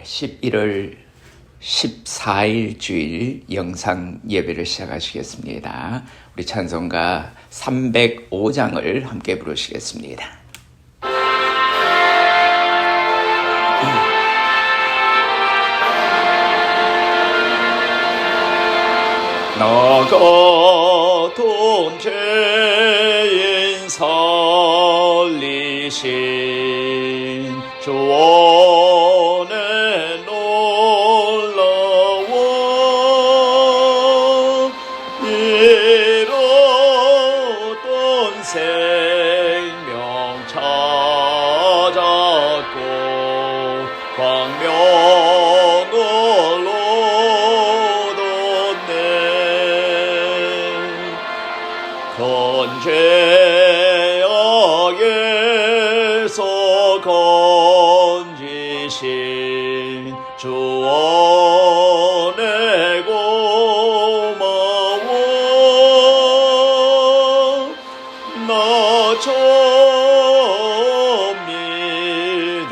11월 14일 주일 영상 예배를 시작하시겠습니다. 우리 찬송가 305장을 함께 부르시겠습니다. 나 같은 죄인 살리신 주 안에 놀라워 잃었던 생명 찾았고 광명을 큰 죄악에서 건지신 주 안에 고마워 나 처음 믿은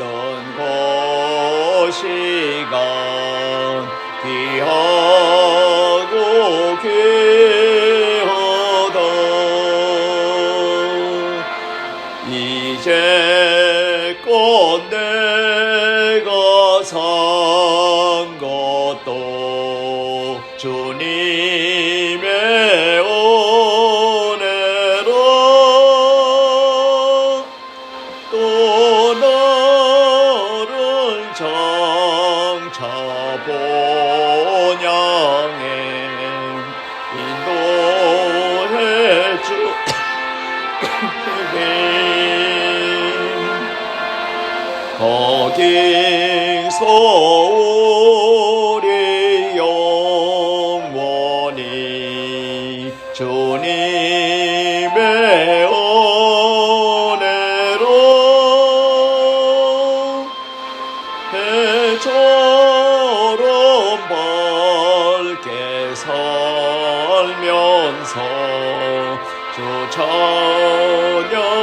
것이가 귀하고 이제껏 내가 산 것도 주님의 은혜로 또 나를 장차 본향에 인도해 거기서 우리 영원히 주님의 은혜로 해처럼 밝게 살면서 주 찬양하리라.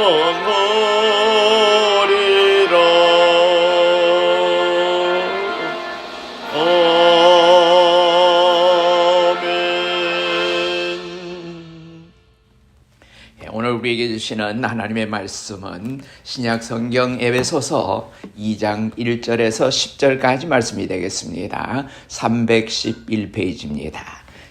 오늘 우리에게 주시는 하나님의 말씀은 신약 성경 에베소서 2장 1절에서 10절까지 말씀이 되겠습니다. 311페이지입니다.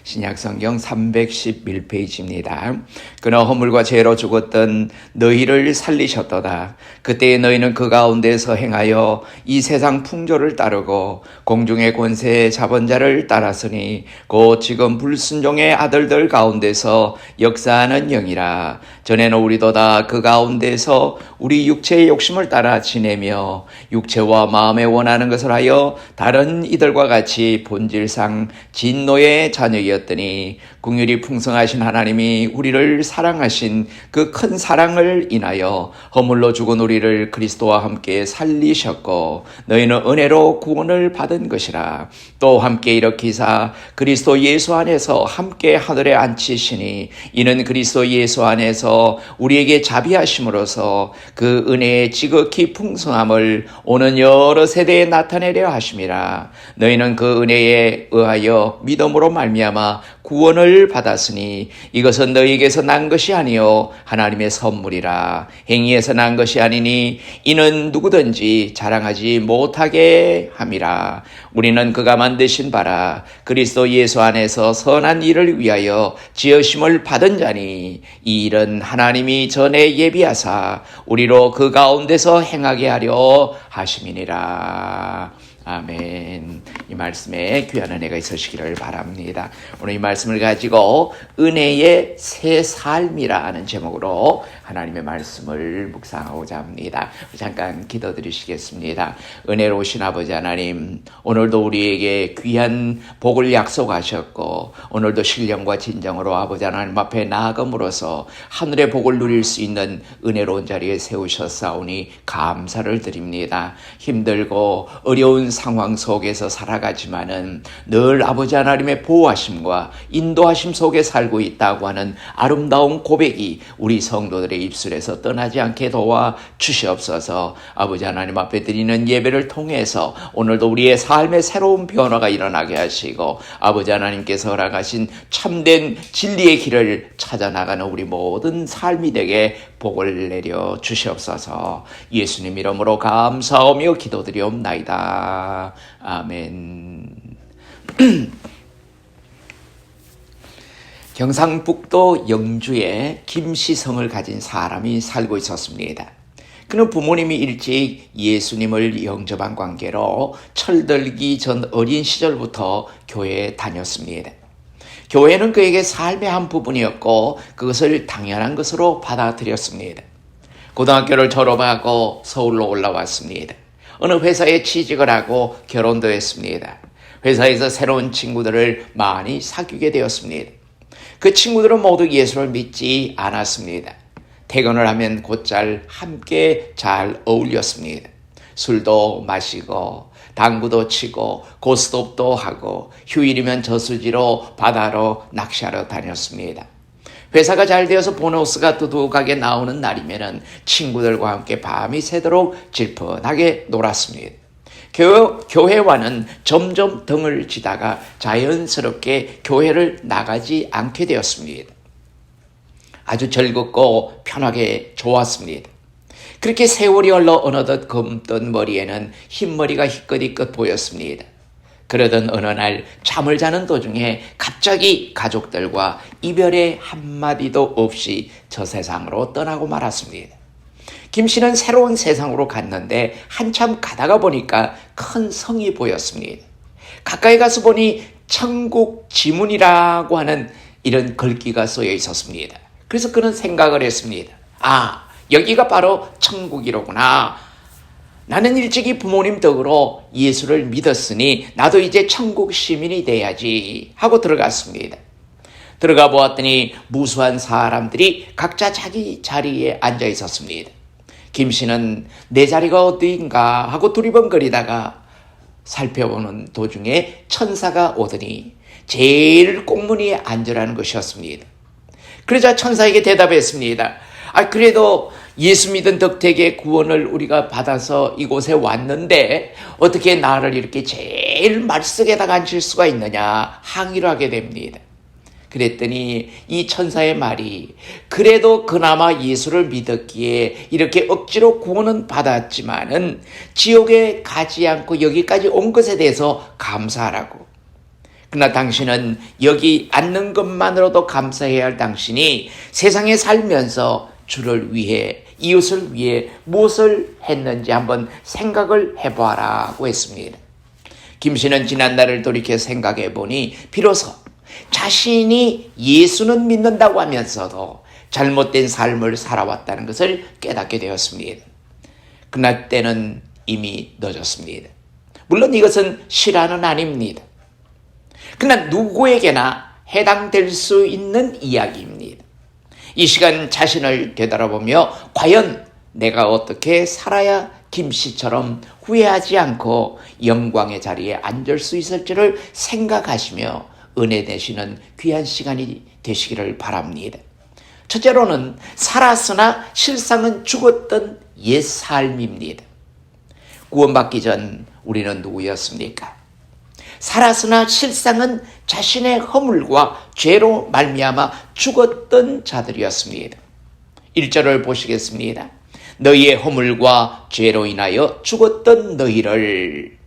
신약 성경 311페이지입니다. 그러나 허물과 죄로 죽었던 너희를 살리셨도다. 그때에 너희는 그 가운데서 행하여 이 세상 풍조를 따르고 공중의 권세의 자본자를 따랐으니 곧 지금 불순종의 아들들 가운데서 역사하는 영이라. 전에는 우리도 다 그 가운데서 우리 육체의 욕심을 따라 지내며 육체와 마음에 원하는 것을 하여 다른 이들과 같이 본질상 진노의 자녀이었더니 긍휼이 풍성하신 하나님이 우리를 사랑하신 그 큰 사랑을 인하여 허물로 죽은 우리를 그리스도와 함께 살리셨고 너희는 은혜로 구원을 받은 것이라. 또 함께 일으키사 그리스도 예수 안에서 함께 하늘에 앉히시니 이는 그리스도 예수 안에서 우리에게 자비하심으로써 그 은혜의 지극히 풍성함을 오는 여러 세대에 나타내려 하심이라. 너희는 그 은혜에 의하여 믿음으로 말미암아 구원을 받았으니 이것은 너희에게서 난 것이 아니요 하나님의 선물이라. 행위에서 난 것이 아니니 이는 누구든지 자랑하지 못하게 함이라. 우리는 그가 만드신 바라 그리스도 예수 안에서 선한 일을 위하여 지으심을 받은 자니 이 일은 하나님이 전에 예비하사 우리로 그 가운데서 행하게 하려 하심이니라. 아멘. 이 말씀에 귀한 은혜가 있으시기를 바랍니다. 오늘 이 말씀을 가지고 은혜의 새 삶이라는 제목으로 하나님의 말씀을 묵상하고자 합니다. 잠깐 기도드리시겠습니다. 은혜로우신 아버지 하나님, 오늘도 우리에게 귀한 복을 약속하셨고 오늘도 신령과 진정으로 아버지 하나님 앞에 나아감으로써 하늘의 복을 누릴 수 있는 은혜로운 자리에 세우셨사오니 감사를 드립니다. 힘들고 어려운 상황 속에서 살아가지만은 늘 아버지 하나님의 보호하심과 인도하심 속에 살고 있다고 하는 아름다운 고백이 우리 성도들의 입술에서 떠나지 않게 도와 주시옵소서. 아버지 하나님 앞에 드리는 예배를 통해서 오늘도 우리의 삶의 새로운 변화가 일어나게 하시고 아버지 하나님께서 허락하신 참된 진리의 길을 찾아나가는 우리 모든 삶이 되게 복을 내려 주시옵소서. 예수님 이름으로 감사하며 기도드리옵나이다. 아멘. 경상북도 영주에 김시성을 가진 사람이 살고 있었습니다. 그는 부모님이 일찍 예수님을 영접한 관계로 철들기 전 어린 시절부터 교회에 다녔습니다. 교회는 그에게 삶의 한 부분이었고 그것을 당연한 것으로 받아들였습니다. 고등학교를 졸업하고 서울로 올라왔습니다. 어느 회사에 취직을 하고 결혼도 했습니다. 회사에서 새로운 친구들을 많이 사귀게 되었습니다. 그 친구들은 모두 예수를 믿지 않았습니다. 퇴근을 하면 곧잘 함께 잘 어울렸습니다. 술도 마시고 당구도 치고 고스톱도 하고 휴일이면 저수지로 바다로 낚시하러 다녔습니다. 회사가 잘 되어서 보너스가 두둑하게 나오는 날이면 친구들과 함께 밤이 새도록 질펀하게 놀았습니다. 교회와는 점점 등을 지다가 자연스럽게 교회를 나가지 않게 되었습니다. 아주 즐겁고 편하게 좋았습니다. 그렇게 세월이 흘러 어느덧 검던 머리에는 흰머리가 희끗희끗 보였습니다. 그러던 어느 날 잠을 자는 도중에 갑자기 가족들과 이별의 한마디도 없이 저 세상으로 떠나고 말았습니다. 김 씨는 새로운 세상으로 갔는데 한참 가다가 보니까 큰 성이 보였습니다. 가까이 가서 보니 천국 지문이라고 하는 이런 글귀가 쓰여 있었습니다. 그래서 그는 생각을 했습니다. 아, 여기가 바로 천국이로구나. 나는 일찍이 부모님 덕으로 예수를 믿었으니 나도 이제 천국 시민이 돼야지 하고 들어갔습니다. 들어가 보았더니 무수한 사람들이 각자 자기 자리에 앉아 있었습니다. 김 씨는 내 자리가 어디인가 하고 두리번거리다가 살펴보는 도중에 천사가 오더니 제일 꽁무니에 앉으라는 것이었습니다. 그러자 천사에게 대답했습니다. 그래도 예수 믿은 덕택의 구원을 우리가 받아서 이곳에 왔는데 어떻게 나를 이렇게 제일 말석에다가 앉힐 수가 있느냐 항의를 하게 됩니다. 그랬더니 이 천사의 말이 그래도 그나마 예수를 믿었기에 이렇게 억지로 구원은 받았지만은 지옥에 가지 않고 여기까지 온 것에 대해서 감사하라고. 그러나 당신은 여기 앉는 것만으로도 감사해야 할 당신이 세상에 살면서 주를 위해 이웃을 위해 무엇을 했는지 한번 생각을 해보아라고 했습니다. 김 씨는 지난날을 돌이켜 생각해 보니 비로소 자신이 예수는 믿는다고 하면서도 잘못된 삶을 살아왔다는 것을 깨닫게 되었습니다. 그날 때는 이미 늦었습니다. 물론 이것은 실화는 아닙니다. 그러나 누구에게나 해당될 수 있는 이야기입니다. 이 시간 자신을 되돌아보며 과연 내가 어떻게 살아야 김 씨처럼 후회하지 않고 영광의 자리에 앉을 수 있을지를 생각하시며 은혜 되시는 귀한 시간이 되시기를 바랍니다. 첫째로는 살았으나 실상은 죽었던 옛 삶입니다. 구원받기 전 우리는 누구였습니까? 살았으나 실상은 자신의 허물과 죄로 말미암아 죽었던 자들이었습니다. 1절을 보시겠습니다. 너희의 허물과 죄로 인하여 죽었던 너희를.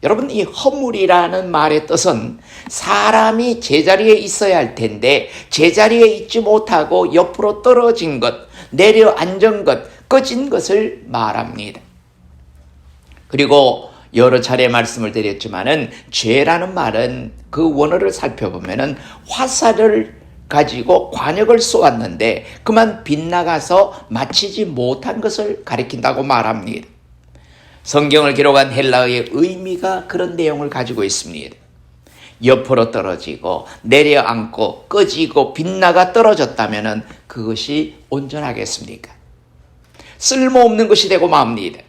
여러분, 이 허물이라는 말의 뜻은 사람이 제자리에 있어야 할 텐데 제자리에 있지 못하고 옆으로 떨어진 것, 내려앉은 것, 꺼진 것을 말합니다. 그리고 여러 차례 말씀을 드렸지만은 죄라는 말은 그 원어를 살펴보면은 화살을 가지고 관역을 쏘았는데 그만 빗나가서 마치지 못한 것을 가리킨다고 말합니다. 성경을 기록한 헬라어의 의미가 그런 내용을 가지고 있습니다. 옆으로 떨어지고 내려앉고 꺼지고 빗나가 떨어졌다면은 그것이 온전하겠습니까? 쓸모없는 것이 되고 맙니다.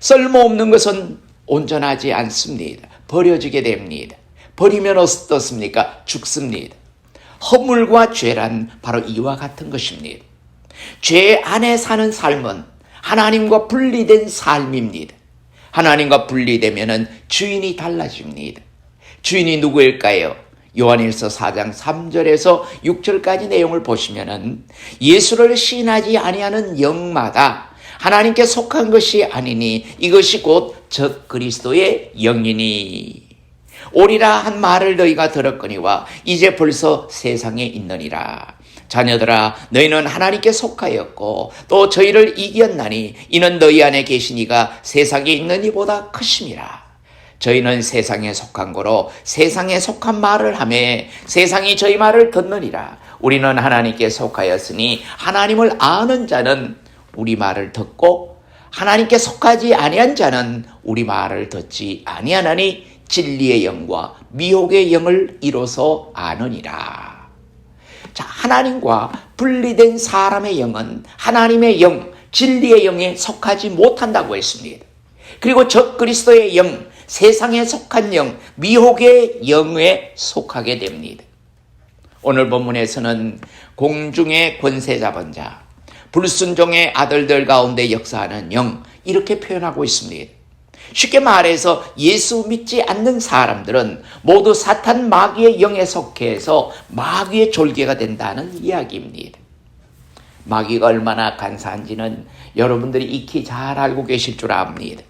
쓸모없는 것은 온전하지 않습니다. 버려지게 됩니다. 버리면 어떻습니까? 죽습니다. 허물과 죄란 바로 이와 같은 것입니다. 죄 안에 사는 삶은 하나님과 분리된 삶입니다. 하나님과 분리되면 주인이 달라집니다. 주인이 누구일까요? 요한일서 4장 3절에서 6절까지 내용을 보시면 예수를 시인하지 아니하는 영마다 하나님께 속한 것이 아니니 이것이 곧 적그리스도의 영이니 오리라 한 말을 너희가 들었거니와 이제 벌써 세상에 있느니라. 자녀들아 너희는 하나님께 속하였고 또 저희를 이겼나니 이는 너희 안에 계신 이가 세상에 있는 이보다 크심이라. 저희는 세상에 속한 거로 세상에 속한 말을 하매 세상이 저희 말을 듣느니라. 우리는 하나님께 속하였으니 하나님을 아는 자는 우리 말을 듣고 하나님께 속하지 아니한 자는 우리 말을 듣지 아니하나니 진리의 영과 미혹의 영을 이로써 아느니라. 자, 하나님과 분리된 사람의 영은 하나님의 영, 진리의 영에 속하지 못한다고 했습니다. 그리고 적그리스도의 영, 세상에 속한 영, 미혹의 영에 속하게 됩니다. 오늘 본문에서는 공중의 권세 잡은 자, 불순종의 아들들 가운데 역사하는 영, 이렇게 표현하고 있습니다. 쉽게 말해서 예수 믿지 않는 사람들은 모두 사탄 마귀의 영에 속해서 마귀의 졸개가 된다는 이야기입니다. 마귀가 얼마나 간사한지는 여러분들이 익히 잘 알고 계실 줄 압니다.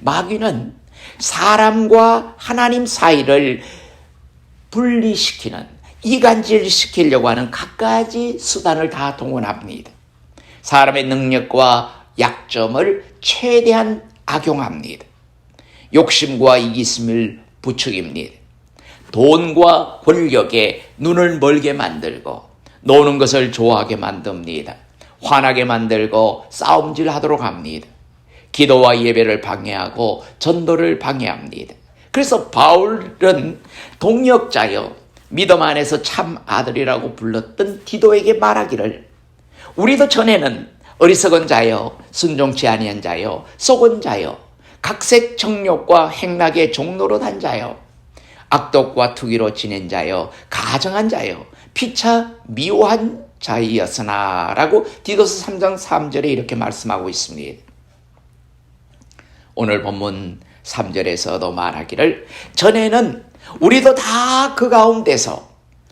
마귀는 사람과 하나님 사이를 분리시키는, 이간질시키려고 하는 갖가지 수단을 다 동원합니다. 사람의 능력과 약점을 최대한 악용합니다. 욕심과 이기심을 부추깁니다. 돈과 권력에 눈을 멀게 만들고 노는 것을 좋아하게 만듭니다. 화나게 만들고 싸움질하도록 합니다. 기도와 예배를 방해하고 전도를 방해합니다. 그래서 바울은 동역자여 믿음 안에서 참 아들이라고 불렀던 디도에게 말하기를 우리도 전에는 어리석은 자여 순종치 아니한 자여 속은 자여 각색 정욕과 행락의 종로로 단 자여 악독과 투기로 지낸 자여 가정한 자여 피차 미워한 자이었으나 라고 디도서 3장 3절에 이렇게 말씀하고 있습니다. 오늘 본문 3절에서도 말하기를 전에는 우리도 다 그 가운데서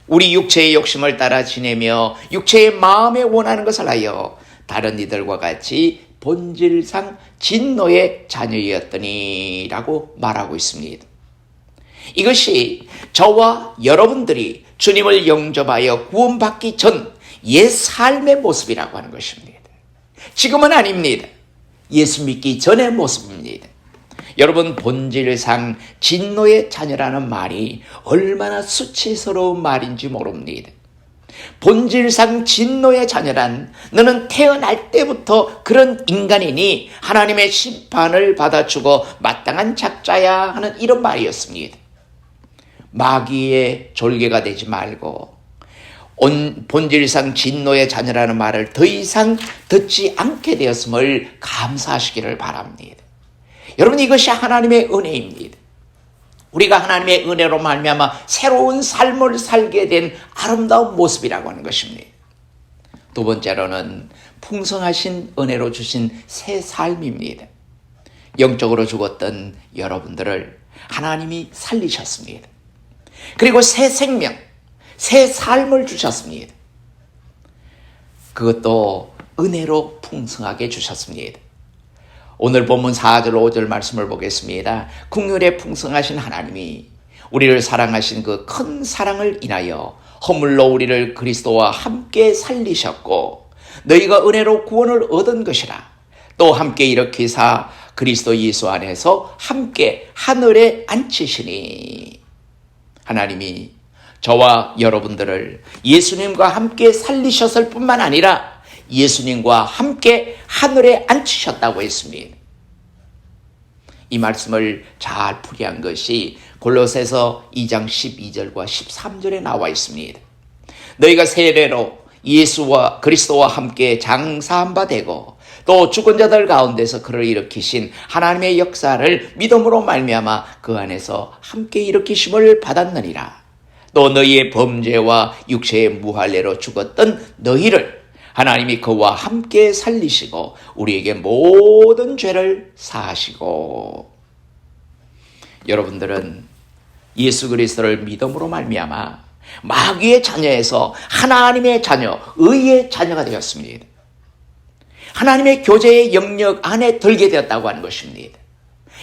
우리 육체의 욕심을 따라 지내며 육체의 마음에 원하는 것을 하여 다른 이들과 같이 본질상 진노의 자녀였더니 라고 말하고 있습니다. 이것이 저와 여러분들이 주님을 영접하여 구원받기 전 옛 삶의 모습이라고 하는 것입니다. 지금은 아닙니다. 예수 믿기 전의 모습입니다. 여러분, 본질상 진노의 자녀라는 말이 얼마나 수치스러운 말인지 모릅니다. 본질상 진노의 자녀란 너는 태어날 때부터 그런 인간이니 하나님의 심판을 받아주고 마땅한 작자야 하는 이런 말이었습니다. 마귀의 졸개가 되지 말고 본질상 진노의 자녀라는 말을 더 이상 듣지 않게 되었음을 감사하시기를 바랍니다. 여러분, 이것이 하나님의 은혜입니다. 우리가 하나님의 은혜로 말미암아 새로운 삶을 살게 된 아름다운 모습이라고 하는 것입니다. 두 번째로는 풍성하신 은혜로 주신 새 삶입니다. 영적으로 죽었던 여러분들을 하나님이 살리셨습니다. 그리고 새 생명, 새 삶을 주셨습니다. 그것도 은혜로 풍성하게 주셨습니다. 오늘 본문 4절 5절 말씀을 보겠습니다. 긍휼에 풍성하신 하나님이 우리를 사랑하신 그 큰 사랑을 인하여 허물로 우리를 그리스도와 함께 살리셨고 너희가 은혜로 구원을 얻은 것이라. 또 함께 일으키사 그리스도 예수 안에서 함께 하늘에 앉히시니. 하나님이 저와 여러분들을 예수님과 함께 살리셨을 뿐만 아니라 예수님과 함께 하늘에 앉히셨다고 했습니다. 이 말씀을 잘 풀이한 것이 골로새서 2장 12절과 13절에 나와 있습니다. 너희가 세례로 예수와 그리스도와 함께 장사한 바 되고 또 죽은 자들 가운데서 그를 일으키신 하나님의 역사를 믿음으로 말미암아 그 안에서 함께 일으키심을 받았느니라. 또 너희의 범죄와 육체의 무할례로 죽었던 너희를 하나님이 그와 함께 살리시고 우리에게 모든 죄를 사하시고. 여러분들은 예수 그리스도를 믿음으로 말미암아 마귀의 자녀에서 하나님의 자녀, 의의 자녀가 되었습니다. 하나님의 교제의 영역 안에 들게 되었다고 하는 것입니다.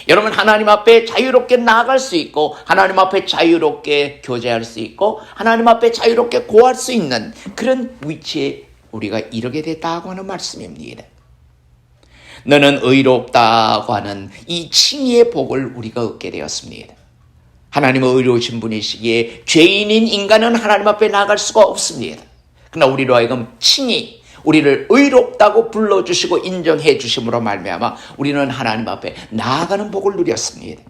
여러분, 하나님 앞에 자유롭게 나아갈 수 있고 하나님 앞에 자유롭게 교제할 수 있고 하나님 앞에 자유롭게 고할 수 있는 그런 위치에 우리가 이르게 됐다고 하는 말씀입니다. 너는 의롭다고 하는 이 칭의의 복을 우리가 얻게 되었습니다. 하나님은 의로우신 분이시기에 죄인인 인간은 하나님 앞에 나아갈 수가 없습니다. 그러나 우리로 하여금 칭의, 우리를 의롭다고 불러주시고 인정해 주심으로 말미암아 우리는 하나님 앞에 나아가는 복을 누렸습니다.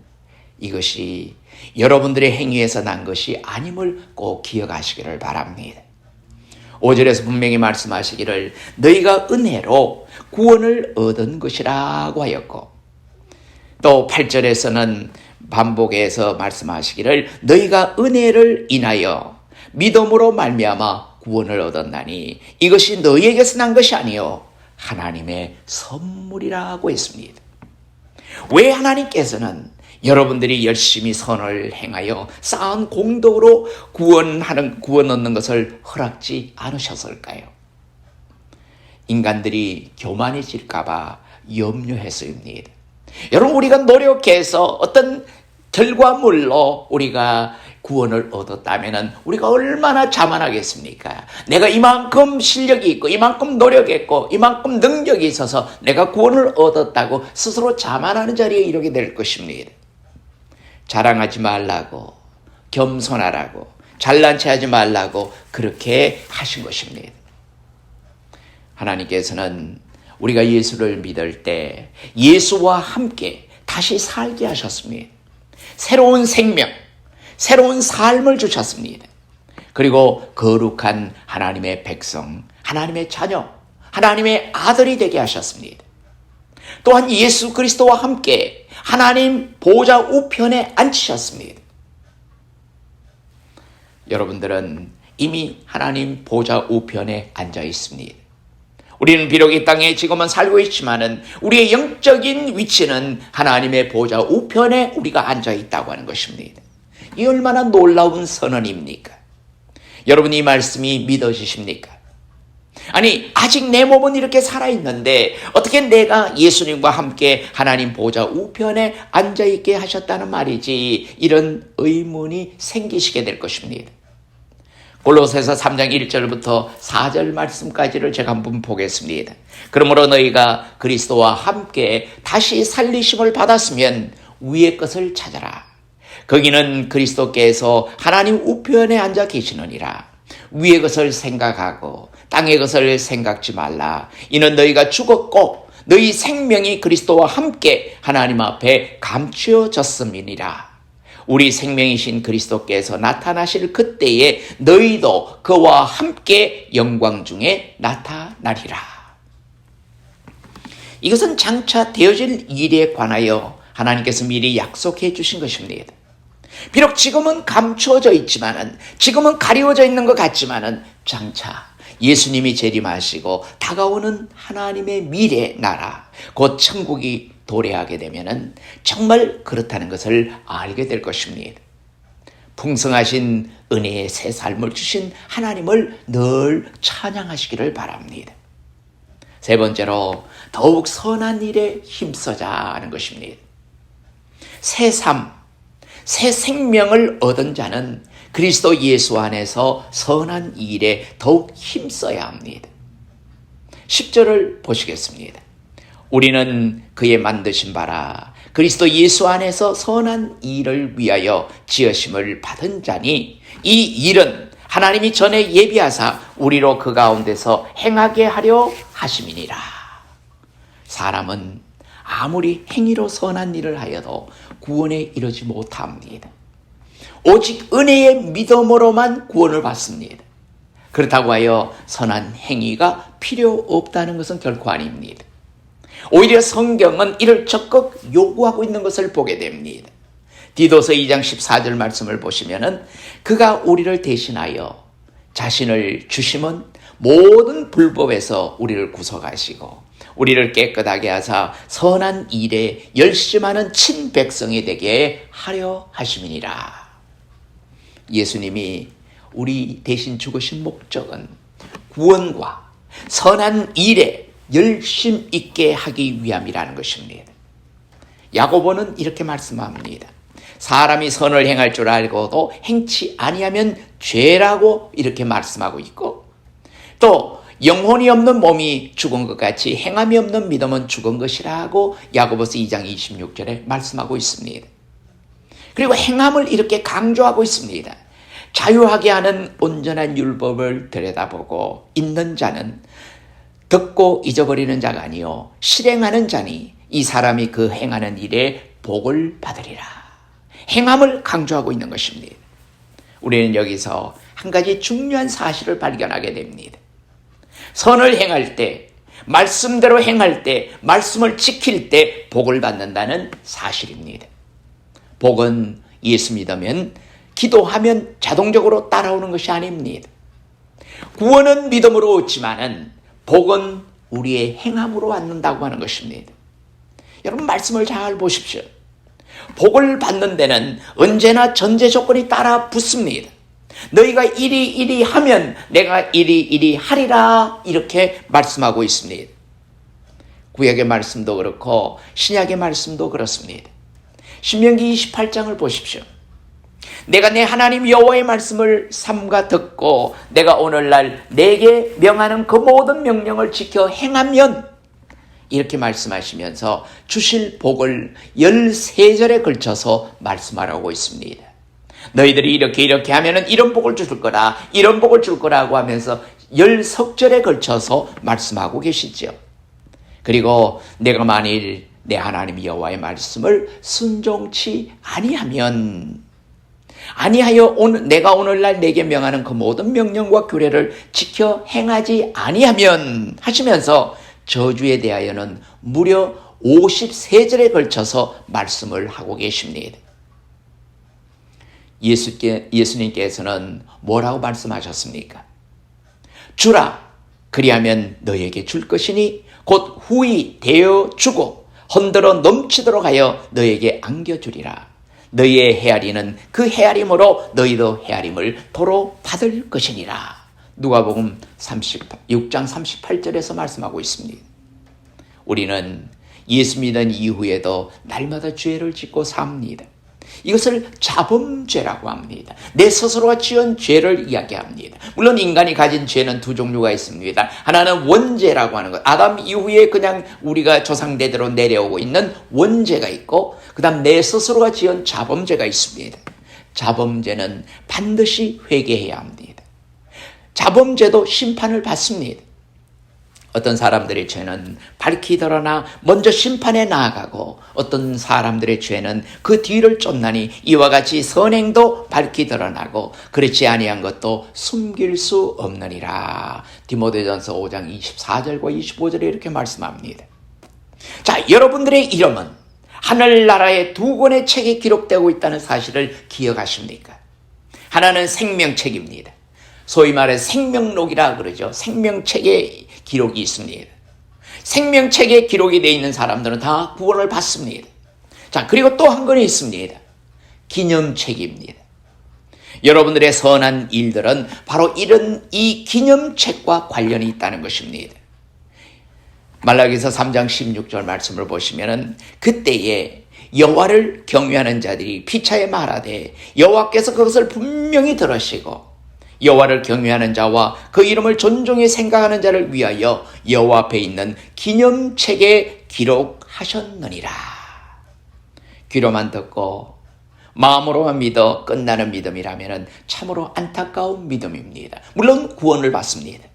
이것이 여러분들의 행위에서 난 것이 아님을 꼭 기억하시기를 바랍니다. 5절에서 분명히 말씀하시기를 너희가 은혜로 구원을 얻은 것이라고 하였고, 또 8절에서는 반복해서 말씀하시기를 너희가 은혜를 인하여 믿음으로 말미암아 구원을 얻었나니 이것이 너희에게서 난 것이 아니요 하나님의 선물이라고 했습니다. 왜 하나님께서는 여러분들이 열심히 선을 행하여 쌓은 공덕으로 구원 얻는 것을 허락지 않으셨을까요? 인간들이 교만해질까 봐 염려해서입니다. 여러분, 우리가 노력해서 어떤 결과물로 우리가 구원을 얻었다면 우리가 얼마나 자만하겠습니까? 내가 이만큼 실력이 있고 이만큼 노력했고 이만큼 능력이 있어서 내가 구원을 얻었다고 스스로 자만하는 자리에 이르게 될 것입니다. 자랑하지 말라고, 겸손하라고, 잘난 체 하지 말라고 그렇게 하신 것입니다. 하나님께서는 우리가 예수를 믿을 때 예수와 함께 다시 살게 하셨습니다. 새로운 생명, 새로운 삶을 주셨습니다. 그리고 거룩한 하나님의 백성, 하나님의 자녀, 하나님의 아들이 되게 하셨습니다. 또한 예수 그리스도와 함께 하나님 보좌 우편에 앉히셨습니다. 여러분들은 이미 하나님 보좌 우편에 앉아 있습니다. 우리는 비록 이 땅에 지금은 살고 있지만은 우리의 영적인 위치는 하나님의 보좌 우편에 우리가 앉아 있다고 하는 것입니다. 이 얼마나 놀라운 선언입니까? 여러분, 이 말씀이 믿어지십니까? 아니, 아직 내 몸은 이렇게 살아있는데 어떻게 내가 예수님과 함께 하나님 보좌 우편에 앉아있게 하셨다는 말이지, 이런 의문이 생기시게 될 것입니다. 골로새서 3장 1절부터 4절 말씀까지를 제가 한번 보겠습니다. 그러므로 너희가 그리스도와 함께 다시 살리심을 받았으면 위의 것을 찾아라. 거기는 그리스도께서 하나님 우편에 앉아 계시느니라. 위의 것을 생각하고 땅의 것을 생각지 말라. 이는 너희가 죽었고 너희 생명이 그리스도와 함께 하나님 앞에 감추어졌음이니라. 우리 생명이신 그리스도께서 나타나실 그때에 너희도 그와 함께 영광 중에 나타나리라. 이것은 장차 되어질 일에 관하여 하나님께서 미리 약속해 주신 것입니다. 비록 지금은 감추어져 있지만은, 지금은 가리워져 있는 것 같지만은 장차 예수님이 재림하시고 다가오는 하나님의 미래 나라, 곧 천국이 도래하게 되면은 정말 그렇다는 것을 알게 될 것입니다. 풍성하신 은혜의 새 삶을 주신 하나님을 늘 찬양하시기를 바랍니다. 세 번째로 더욱 선한 일에 힘써자 하는 것입니다. 새 삶, 새 생명을 얻은 자는 그리스도 예수 안에서 선한 일에 더욱 힘써야 합니다. 10절을 보시겠습니다. 우리는 그의 만드신 바라 그리스도 예수 안에서 선한 일을 위하여 지으심을 받은 자니 이 일은 하나님이 전에 예비하사 우리로 그 가운데서 행하게 하려 하심이니라. 사람은 아무리 행위로 선한 일을 하여도 구원에 이르지 못합니다. 오직 은혜의 믿음으로만 구원을 받습니다. 그렇다고 하여 선한 행위가 필요 없다는 것은 결코 아닙니다. 오히려 성경은 이를 적극 요구하고 있는 것을 보게 됩니다. 디도서 2장 14절 말씀을 보시면은 그가 우리를 대신하여 자신을 주심은 모든 불법에서 우리를 구속하시고 우리를 깨끗하게 하사 선한 일에 열심하는 친백성이 되게 하려 하심이니라. 예수님이 우리 대신 죽으신 목적은 구원과 선한 일에 열심 있게 하기 위함이라는 것입니다. 야고보는 이렇게 말씀합니다. 사람이 선을 행할 줄 알고도 행치 아니하면 죄라고 이렇게 말씀하고 있고, 또 영혼이 없는 몸이 죽은 것 같이 행함이 없는 믿음은 죽은 것이라고 야고보서 2장 26절에 말씀하고 있습니다. 그리고 행함을 이렇게 강조하고 있습니다. 자유하게 하는 온전한 율법을 들여다보고 있는 자는 듣고 잊어버리는 자가 아니요 실행하는 자니 이 사람이 그 행하는 일에 복을 받으리라. 행함을 강조하고 있는 것입니다. 우리는 여기서 한 가지 중요한 사실을 발견하게 됩니다. 선을 행할 때, 말씀대로 행할 때, 말씀을 지킬 때 복을 받는다는 사실입니다. 복은 예수 믿으면, 기도하면 자동적으로 따라오는 것이 아닙니다. 구원은 믿음으로 얻지만은 복은 우리의 행함으로 얻는다고 하는 것입니다. 여러분 말씀을 잘 보십시오. 복을 받는 데는 언제나 전제 조건이 따라 붙습니다. 너희가 이리 하면 내가 이리 하리라 이렇게 말씀하고 있습니다. 구약의 말씀도 그렇고 신약의 말씀도 그렇습니다. 신명기 28장을 보십시오. 내가 내 하나님 여호와의 말씀을 삼가 듣고 내가 오늘날 내게 명하는 그 모든 명령을 지켜 행하면 이렇게 말씀하시면서 주실 복을 13절에 걸쳐서 말씀하라고 있습니다. 너희들이 이렇게 하면은 이런 복을 줄 거라, 이런 복을 줄 거라고 하면서 10석절에 걸쳐서 말씀하고 계시죠. 그리고 내가 만일 내 하나님 여호와의 말씀을 순종치 아니하여 내가 오늘날 내게 명하는 그 모든 명령과 규례를 지켜 행하지 아니하면 하시면서 저주에 대하여는 무려 53절에 걸쳐서 말씀을 하고 계십니다. 예수님께서는 뭐라고 말씀하셨습니까? 주라, 그리하면 너에게 줄 것이니 곧 후히 되어 주고 흔들어 넘치도록 하여 너에게 안겨주리라. 너희의 헤아리는 그 헤아림으로 너희도 헤아림을 도로 받을 것이니라. 누가복음 6장 38절에서 말씀하고 있습니다. 우리는 예수 믿은 이후에도 날마다 죄를 짓고 삽니다. 이것을 자범죄라고 합니다. 내 스스로가 지은 죄를 이야기합니다. 물론 인간이 가진 죄는 두 종류가 있습니다. 하나는 원죄라고 하는 것, 아담 이후에 그냥 우리가 조상대대로 내려오고 있는 원죄가 있고, 그 다음 내 스스로가 지은 자범죄가 있습니다. 자범죄는 반드시 회개해야 합니다. 자범죄도 심판을 받습니다. 어떤 사람들의 죄는 밝히 드러나 먼저 심판에 나아가고 어떤 사람들의 죄는 그 뒤를 쫓나니 이와 같이 선행도 밝히 드러나고 그렇지 아니한 것도 숨길 수 없느니라. 디모데전서 5장 24절과 25절에 이렇게 말씀합니다. 자, 여러분들의 이름은 하늘나라의 두 권의 책에 기록되고 있다는 사실을 기억하십니까? 하나는 생명책입니다. 소위 말해 생명록이라 그러죠. 생명책에 기록이 있습니다. 생명책에 기록이 되어 있는 사람들은 다 구원을 받습니다. 자, 그리고 또 한 건이 있습니다. 기념책입니다. 여러분들의 선한 일들은 바로 이런 이 기념책과 관련이 있다는 것입니다. 말라기서 3장 16절 말씀을 보시면은 그때에 여호와를 경외하는 자들이 피차에 말하되 여호와께서 그것을 분명히 들으시고 여호와를 경외하는 자와 그 이름을 존중히 생각하는 자를 위하여 여호와 앞에 있는 기념책에 기록하셨느니라. 귀로만 듣고 마음으로만 믿어 끝나는 믿음이라면 참으로 안타까운 믿음입니다. 물론 구원을 받습니다.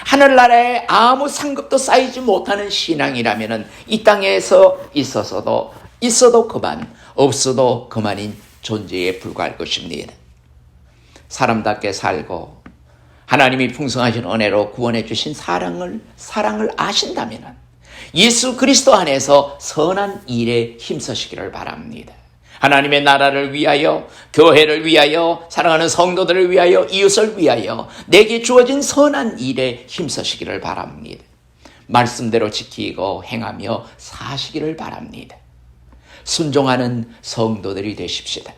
하늘나라에 아무 상급도 쌓이지 못하는 신앙이라면 이 땅에서 있어도 그만, 없어도 그만인 존재에 불과할 것입니다. 사람답게 살고 하나님이 풍성하신 은혜로 구원해 주신 사랑을 아신다면 예수 그리스도 안에서 선한 일에 힘쓰시기를 바랍니다. 하나님의 나라를 위하여, 교회를 위하여, 사랑하는 성도들을 위하여, 이웃을 위하여 내게 주어진 선한 일에 힘쓰시기를 바랍니다. 말씀대로 지키고 행하며 사시기를 바랍니다. 순종하는 성도들이 되십시다.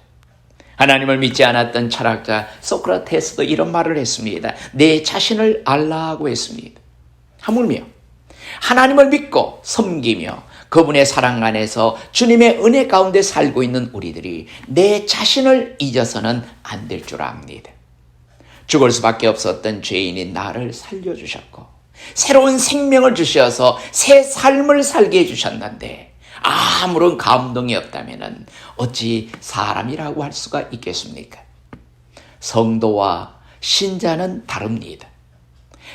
하나님을 믿지 않았던 철학자 소크라테스도 이런 말을 했습니다. 내 자신을 알라고 했습니다. 하물며 하나님을 믿고 섬기며 그분의 사랑 안에서 주님의 은혜 가운데 살고 있는 우리들이 내 자신을 잊어서는 안 될 줄 압니다. 죽을 수밖에 없었던 죄인인 나를 살려주셨고 새로운 생명을 주셔서 새 삶을 살게 해주셨는데 아무런 감동이 없다면 어찌 사람이라고 할 수가 있겠습니까? 성도와 신자는 다릅니다.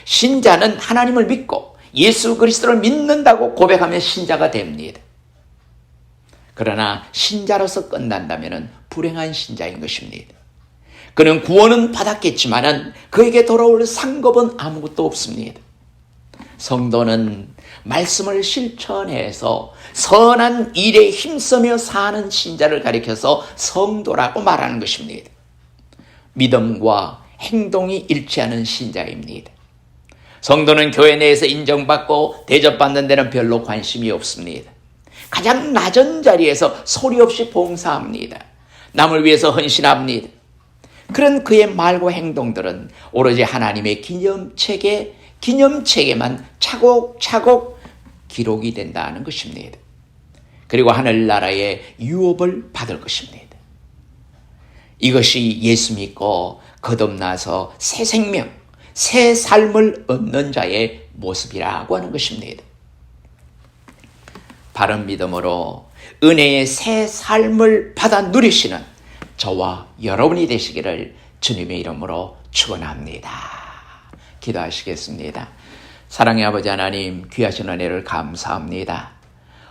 신자는 하나님을 믿고 예수 그리스도를 믿는다고 고백하면 신자가 됩니다. 그러나 신자로서 끝난다면 불행한 신자인 것입니다. 그는 구원은 받았겠지만 그에게 돌아올 상급은 아무것도 없습니다. 성도는 말씀을 실천해서 선한 일에 힘쓰며 사는 신자를 가리켜서 성도라고 말하는 것입니다. 믿음과 행동이 일치하는 신자입니다. 성도는 교회 내에서 인정받고 대접받는 데는 별로 관심이 없습니다. 가장 낮은 자리에서 소리 없이 봉사합니다. 남을 위해서 헌신합니다. 그런 그의 말과 행동들은 오로지 하나님의 기념책에만 차곡차곡 기록이 된다는 것입니다. 그리고 하늘나라의 유업을 받을 것입니다. 이것이 예수 믿고 거듭나서 새 생명, 새 삶을 얻는 자의 모습이라고 하는 것입니다. 바른 믿음으로 은혜의 새 삶을 받아 누리시는 저와 여러분이 되시기를 주님의 이름으로 축원합니다. 기도하시겠습니다. 사랑의 아버지 하나님, 귀하신 은혜를 감사합니다.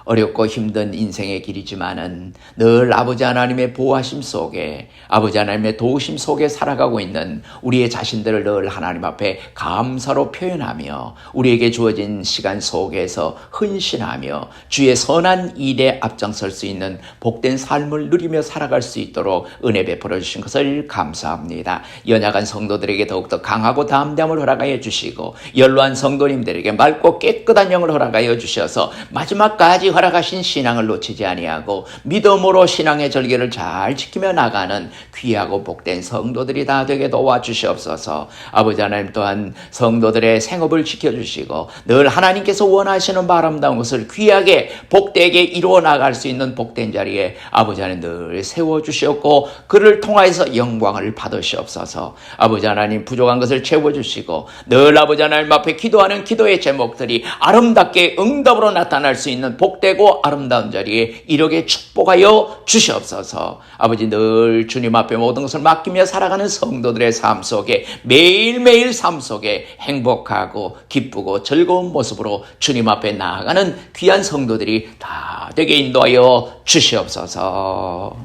어렵고 힘든 인생의 길이지만은 늘 아버지 하나님의 보호하심 속에, 아버지 하나님의 도우심 속에 살아가고 있는 우리의 자신들을 늘 하나님 앞에 감사로 표현하며 우리에게 주어진 시간 속에서 헌신하며 주의 선한 일에 앞장설 수 있는 복된 삶을 누리며 살아갈 수 있도록 은혜 베풀어 주신 것을 감사합니다. 연약한 성도들에게 더욱더 강하고 담대함을 허락하여 주시고 연로한 성도님들에게 맑고 깨끗한 영을 허락하여 주셔서 마지막까지 허락하신 신앙을 놓치지 아니하고 믿음으로 신앙의 절개를 잘 지키며 나가는 귀하고 복된 성도들이 다 되게 도와주시옵소서. 아버지 하나님 또한 성도들의 생업을 지켜주시고 늘 하나님께서 원하시는 아름다운 것을 귀하게 복되게 이루어 나갈 수 있는 복된 자리에 아버지 하나님 늘 세워주시옵고 그를 통하여서 영광을 받으시옵소서. 아버지 하나님 부족한 것을 채워주시고 늘 아버지 하나님 앞에 기도하는 기도의 제목들이 아름답게 응답으로 나타날 수 있는 복되고 아름다운 자리에 이르게 축복하여 주시옵소서. 아버지 늘 주님 앞에 모든 것을 맡기며 살아가는 성도들의 삶 속에 매일매일 삶 속에 행복하고 기쁘고 즐거운 모습으로 주님 앞에 나아가는 귀한 성도들이 다 되게 인도하여 주시옵소서.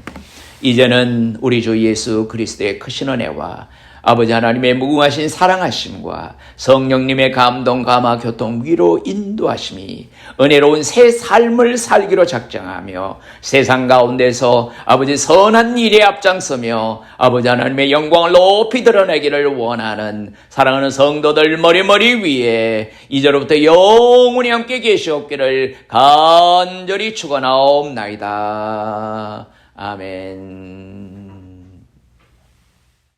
이제는 우리 주 예수 그리스도의 크신 은혜와 아버지 하나님의 무궁하신 사랑하심과 성령님의 감동, 감화, 교통, 위로 인도하심이 은혜로운 새 삶을 살기로 작정하며 세상 가운데서 아버지 선한 일에 앞장서며 아버지 하나님의 영광을 높이 드러내기를 원하는 사랑하는 성도들 머리 위에 이제로부터 영원히 함께 계시옵기를 간절히 축원하옵나이다. 아멘.